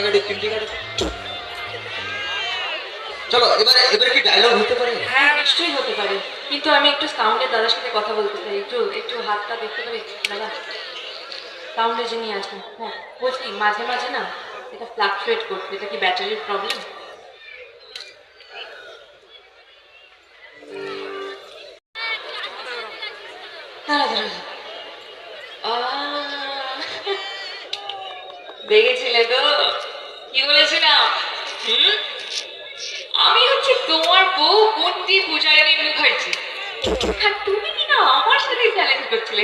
কাটাকাটি তিনটি কাটাকাটি। চলো এবারে এবারে কি ডায়লগ হতে পারে? হ্যাঁ নিশ্চয়ই হতে পারে, কিন্তু আমি একটু সাউন্ডের দাদার সাথে কথা বলতে চাই। একটু একটু হাতটা দেখতে পারি দাদা? সাউন্ডে যিনি আছেন, হ্যাঁ বলছি মাঝে মাঝে না এটা ফ্লাকচুয়েট করছে, এটা কি ব্যাটারির প্রবলেম? দাঁড়া দাঁড়া, দেখেছিলে তো কি বলেছিলাম? হুম, আমি হচ্ছে তোমার বউ কুন্তি পূজারিনী মুখার্জি। আর তুমি কি না আমার সাথে চ্যালেঞ্জ করছিলে?